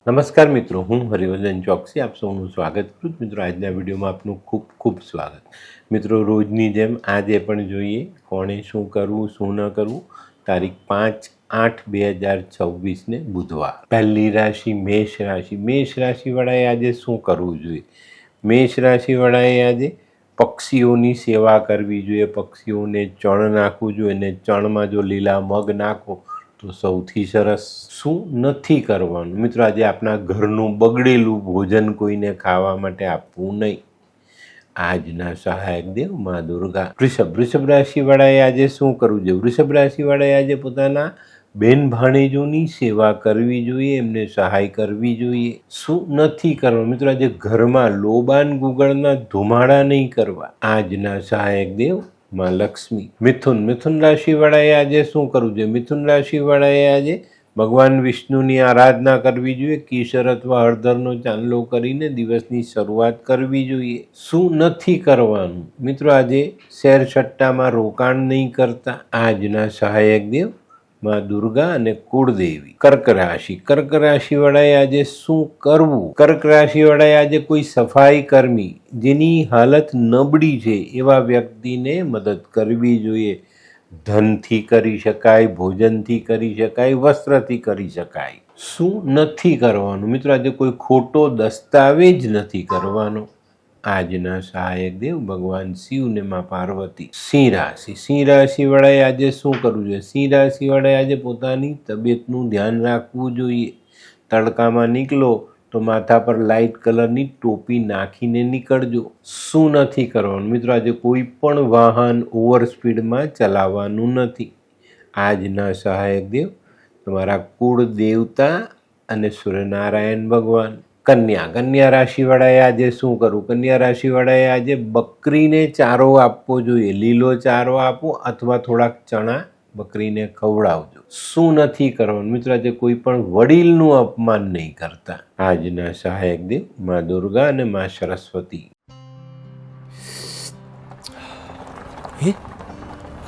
નમસ્કાર મિત્રો, હું હરિવર્ધન ચોકસી આપ સૌનું સ્વાગત કરું છું. મિત્રો, આજના વિડીયોમાં આપનું ખૂબ ખૂબ સ્વાગત. મિત્રો, રોજની જેમ આજે પણ જોઈએ કોણે શું કરવું શું ન કરવું. તારીખ 5/8/2026 બુધવાર. પહેલી રાશિ મેષ રાશિ. મેષ રાશિવાળાએ આજે શું કરવું જોઈએ? મેષ રાશિવાળાએ આજે પક્ષીઓની સેવા કરવી જોઈએ, પક્ષીઓને ચણ નાખવું જોઈએ, અને ચણમાં જો લીલા મગ નાખો તો સૌથી સરસ. શું નથી કરવાનું? મિત્રો, આજે આપણા ઘરનું બગડેલું ભોજન કોઈને ખાવા માટે આપવું નહીં. આજના સહાયક દેવ મા દુર્ગા. વૃષભ રાશિવાળાએ આજે શું કરવું જોઈએ? વૃષભ રાશિવાળાએ આજે પોતાના બેન ભાણેજોની સેવા કરવી જોઈએ, એમને સહાય કરવી જોઈએ. શું નથી કરવાનું? મિત્રો, આજે ઘરમાં લોબાન ગુગળના ધુમાડા નહીં કરવા. આજના સહાયક દેવ માં લક્ષ્મી. મિથુન રાશિવાળાએ આજે શું કરવું જોઈએ? મિથુન રાશિવાળાએ આજે ભગવાન વિષ્ણુની આરાધના કરવી જોઈએ, કેસર અથવા હળદરનો ચાંદલો કરીને દિવસની શરૂઆત કરવી જોઈએ. શું નથી કરવાનું? મિત્રો, આજે શેર સટ્ટામાં રોકાણ નહીં કરતા. આજના સહાયક દેવ માં દુર્ગા અને કુળદેવી. કર્ક રાશિવાળાએ આજે શું કરવું? કર્ક રાશિવાળાએ આજે કોઈ સફાઈ કર્મી જેની હાલત નબળી છે એવા વ્યક્તિને મદદ કરવી જોઈએ. ધનથી કરી શકાય, ભોજનથી કરી શકાય, વસ્ત્રથી કરી શકાય. શું નથી કરવાનું? મિત્રો, આજે કોઈ ખોટો દસ્તાવેજ નથી કરવાનો. આજના સહાયક દેવ ભગવાન શિવ ને માં પાર્વતી. સિંહ રાશિવાળાએ આજે શું કરવું જોઈએ? સિંહ રાશિવાળાએ આજે પોતાની તબિયતનું ધ્યાન રાખવું જોઈએ. તડકામાં નીકળો તો માથા પર લાઇટ કલરની ટોપી નાખીને નીકળજો. શું નથી કરવાનું? મિત્રો, આજે કોઈ પણ વાહન ઓવર સ્પીડમાં ચલાવવાનું નથી. આજના સહાયક દેવ તમારા કુળ દેવતા અને સૂર્યનારાયણ ભગવાન. કન્યા રાશિવાળાએ આજે શું કરવું? કન્યા રાશિવાળાએ આજે બકરીને ચારો આપવો જોઈએ. લીલો ચારો આપો અથવા થોડાક ચણા બકરીને ખવડાવજો. શું નથી કરવાનું? મિત્રો, આજે કોઈ પણ વડીલનું અપમાન નહીં કરતા. આજના સહાયક દેવ માં દુર્ગા અને માં સરસ્વતી.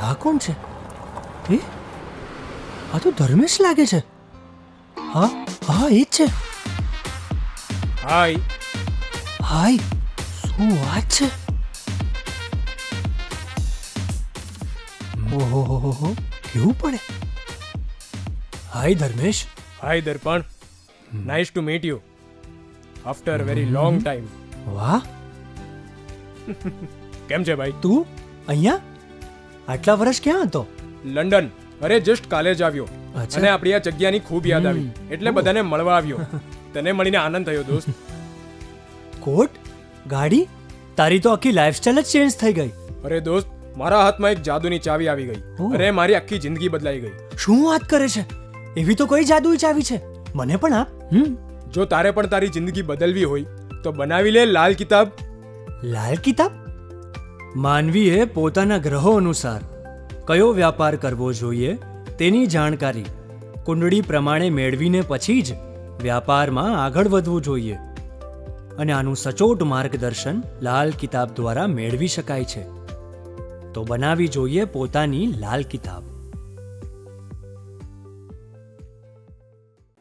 આ કોણ છે? આ તો ધર્મેશ લાગે છે. હા, એ જ છે. હાય, શું વાત છે? ઓહો, કેવું પડે? Hi Dharmesh. Hi Darpan, nice to meet you after very long time. વાહ, કેમ છે ભાઈ? તું અહીંયા આટલા વર્ષ ક્યાં હતો? લંડન. અરે જસ્ટ કાલે જ આવ્યો અને આપણી આ જગ્યાની ખૂબ યાદ આવી એટલે બધાને મળવા આવ્યો. તને મળીને આનંદ થયો દોસ્ત. કોટ, ગાડી, તારી તો આખી લાઈફસ્ટાઈલ જ ચેન્જ થઈ ગઈ. અરે દોસ્ત, મારા હાથમાં એક જાદુની ચાવી આવી ગઈ અને મારી આખી જિંદગી બદલાઈ ગઈ. શું વાત કરે છે? એવી તો કઈ જાદુઈ ચાવી છે? મને પણ આપ. જો તારે પણ તારી જિંદગી બદલવી હોય તો બનાવી લે લાલ કિતાબ. લાલ કિતાબ? માનવીએ પોતાના ગ્રહો અનુસાર કયો વ્યાપાર કરવો જોઈએ તેની જાણકારી કુંડળી પ્રમાણે મેળવીને પછી જ વ્યાપારમાં આગળ વધવું જોઈએ. અને આનું સચોટ માર્ગદર્શન લાલ કિતાબ દ્વારા મેળવી શકાય છે. તો બનાવી જોઈએ પોતાની લાલ કિતાબ.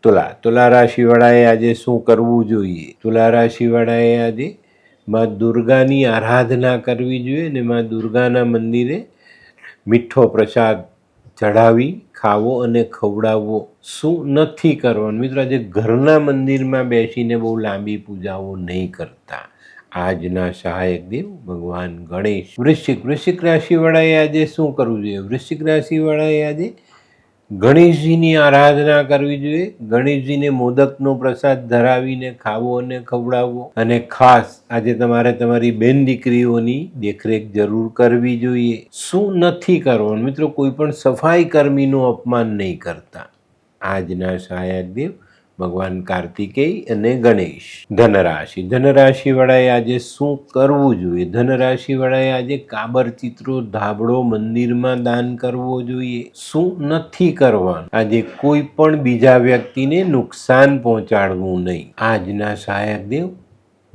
તુલા રાશિવાળાએ આજે શું કરવું જોઈએ? તુલા રાશિવાળાએ આજે માં દુર્ગાની આરાધના કરવી જોઈએ અને માં દુર્ગાના મંદિરે મીઠો પ્રસાદ ચઢાવી ખાવો અને ખવડાવવો. શું નથી કરવાનું? મિત્રો, આજે ઘરના મંદિરમાં બેસીને બહુ લાંબી પૂજાઓ નહીં કરતા. આજના સહાયક દેવ ભગવાન ગણેશ. વૃશ્ચિક રાશિવાળાએ આજે શું કરવું જોઈએ? વૃશ્ચિક રાશિવાળાએ આજે ગણેશજીની આરાધના કરવી જોઈએ. ગણેશજીને મોદકનો પ્રસાદ ધરાવીને ખાવો અને ખવડાવવો. અને ખાસ આજે તમારે તમારી બેન દીકરીઓની દેખરેખ જરૂર કરવી જોઈએ. શું નથી કરવાનું? મિત્રો, કોઈ પણ સફાઈ કર્મીનું અપમાન નહીં કરતા. આજના સહાયક દેવ ભગવાન કાર્તિકેય અને ગણેશ. ધનરાશિવાળાએ આજે શું કરવું જોઈએ? ધનરાશિવાળાએ આજે કાબર ચિત્રો ધાબળો મંદિરમાં દાન કરવો જોઈએ. શું નથી કરવાનું? આજે કોઈ પણ બીજા વ્યક્તિને નુકસાન પહોંચાડવું નહીં. આજના સહાયક દેવ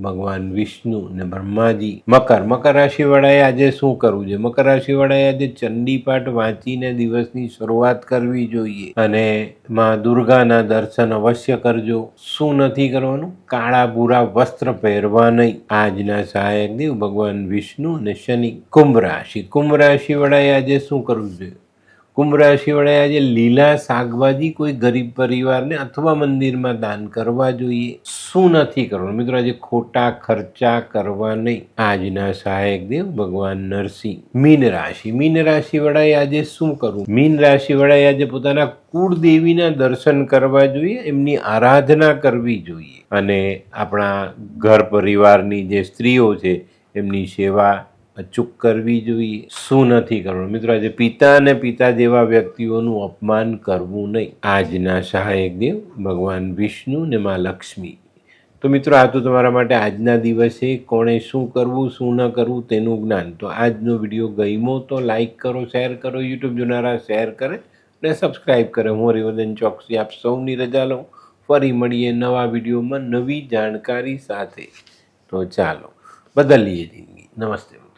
ભગવાન વિષ્ણુ અને બ્રહ્માજી. મકર રાશિ વાળાએ આજે શું કરવું જોઈએ? મકર રાશિ વાળાએ આજે ચંડીપાઠ વાંચીને દિવસની શરૂઆત કરવી જોઈએ અને માં દુર્ગાના દર્શન અવશ્ય કરજો. શું નથી કરવાનું? કાળા ભૂરા વસ્ત્ર પહેરવા નહીં. આજના સહાયક દેવ ભગવાન વિષ્ણુ અને શનિ. કુંભ રાશિ વાળાએ આજે શું કરવું જોઈએ? કુંભ રાશિ વડે આજે લીલા શાકભાજી કોઈ ગરીબ પરિવારને અથવા મંદિરમાં દાન કરવા જોઈએ. શું નથી કરવાનું મિત્રો? આજે ખોટા ખર્ચા કરવા નહીં. આજના સહાયક દેવ ભગવાન નરસિંહ. મીન રાશિ વડાએ આજે શું કરવું? મીન રાશિ વડાએ આજે પોતાના કુળદેવીના દર્શન કરવા જોઈએ, એમની આરાધના કરવી જોઈએ અને આપણા ઘર પરિવારની જે સ્ત્રીઓ છે એમની સેવા અચૂક કરવી જોઈએ. શું નથી કરવાનું મિત્રો? આજે પિતા અને પિતા જેવા વ્યક્તિઓનું અપમાન કરવું નહીં. આજના સહાયક દેવ ભગવાન વિષ્ણુ ને મા લક્ષ્મી. તો મિત્રો આ તો તમારા માટે આજના દિવસે કોણે શું કરવું શું ન કરવું તેનું જ્ઞાન. તો આજનો વિડીયો ગમ્યો તો લાઈક કરો, શેર કરો, યુટ્યુબ જોનારા શેર કરે અને સબસ્ક્રાઈબ કરે. હું હરિવર્ધન ચોકસી આપ સૌની રજા લઉં. ફરી મળીએ નવા વિડીયોમાં નવી જાણકારી સાથે. તો ચાલો બદલીએ જિંદગી. નમસ્તે.